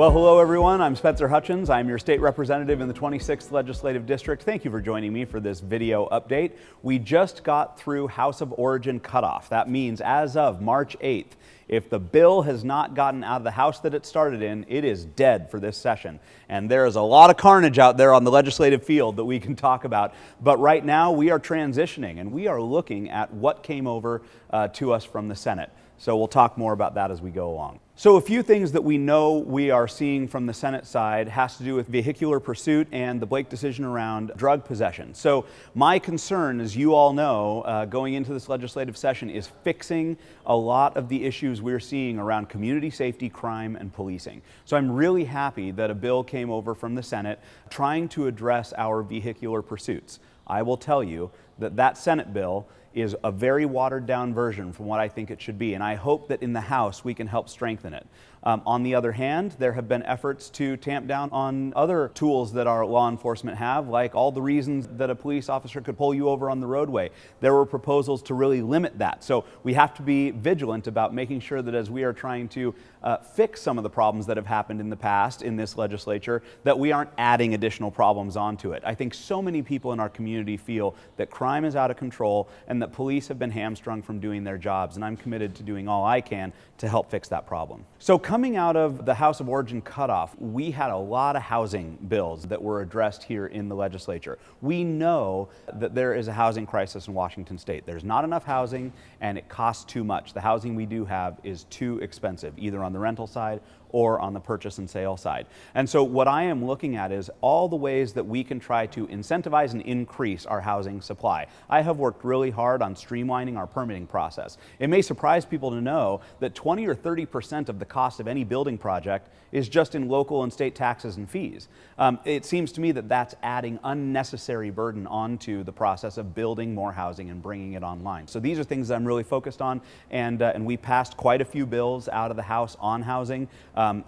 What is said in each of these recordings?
Well, hello everyone. I'm Spencer Hutchins. I'm your state representative in the 26th Legislative District. Thank you for joining me for this video update. We just got through House of Origin cutoff. That means as of March 8th, if the bill has not gotten out of the House that it started in, it is dead for this session. And there is a lot of carnage out there on the legislative field that we can talk about. But right now we are transitioning and we are looking at what came over to us from the Senate. So we'll talk more about that as we go along. So a few things that we know we are seeing from the Senate side has to do with vehicular pursuit and the Blake decision around drug possession. So my concern, as you all know, going into this legislative session is fixing a lot of the issues we're seeing around community safety, crime, and policing. So I'm really happy that a bill came over from the Senate trying to address our vehicular pursuits. I will tell you that that Senate bill is a very watered down version from what I think it should be, and I hope that in the House we can help strengthen it. On the other hand, there have been efforts to tamp down on other tools that our law enforcement have, like all the reasons that a police officer could pull you over on the roadway. There were proposals to really limit that. So we have to be vigilant about making sure that as we are trying to fix some of the problems that have happened in the past in this legislature, that we aren't adding additional problems onto it. I think so many people in our community feel that crime is out of control and that police have been hamstrung from doing their jobs, and I'm committed to doing all I can to help fix that problem. So coming out of the House of Origin cutoff, we had a lot of housing bills that were addressed here in the legislature. We know that there is a housing crisis in Washington State. There's not enough housing and it costs too much. The housing we do have is too expensive, either on the rental side or on the purchase and sale side. And so what I am looking at is all the ways that we can try to incentivize and increase our housing supply. I have worked really hard on streamlining our permitting process. It may surprise people to know that 20 or 30% of the cost of any building project is just in local and state taxes and fees. It seems to me that that's adding unnecessary burden onto the process of building more housing and bringing it online. So these are things that I'm really focused on, and we passed quite a few bills out of the House on housing.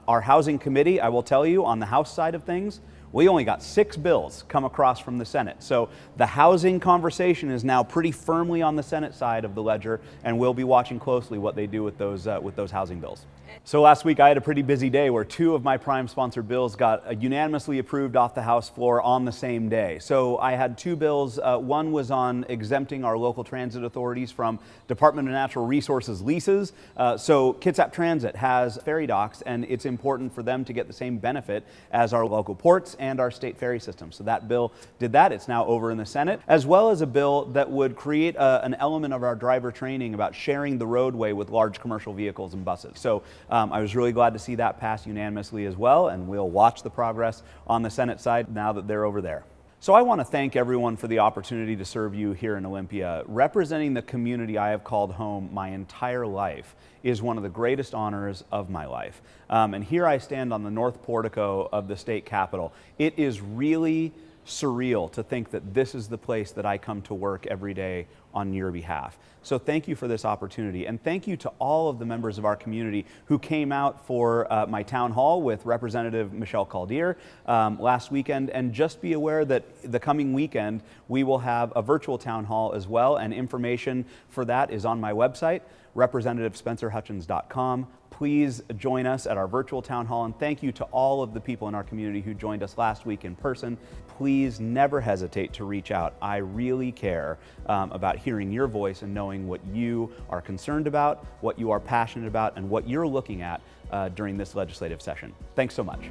Our housing committee, I will tell you, on the House side of things, we only got 6 bills come across from the Senate. So the housing conversation is now pretty firmly on the Senate side of the ledger, and we'll be watching closely what they do with those housing bills. So last week I had a pretty busy day where 2 of my prime sponsored bills got unanimously approved off the House floor on the same day. So I had 2 bills. One was on exempting our local transit authorities from Department of Natural Resources leases. So Kitsap Transit has ferry docks, and it's important for them to get the same benefit as our local ports and our state ferry system. So that bill did that. It's now over in the Senate, as well as a bill that would create an element of our driver training about sharing the roadway with large commercial vehicles and buses. So I was really glad to see that pass unanimously as well, and we'll watch the progress on the Senate side now that they're over there. So I want to thank everyone for the opportunity to serve you here in Olympia. Representing the community I have called home my entire life is one of the greatest honors of my life. And here I stand on the north portico of the state capitol. It is really surreal to think that this is the place that I come to work every day on your behalf. So thank you for this opportunity, and thank you to all of the members of our community who came out for my town hall with Representative Michelle Caldier last weekend. And just be aware that the coming weekend we will have a virtual town hall as well, and information for that is on my website, representativespencerhutchins.com. Please join us at our virtual town hall, and thank you to all of the people in our community who joined us last week in person. Please never hesitate to reach out. I really care about hearing your voice and knowing what you are concerned about, what you are passionate about, and what you're looking at during this legislative session. Thanks so much.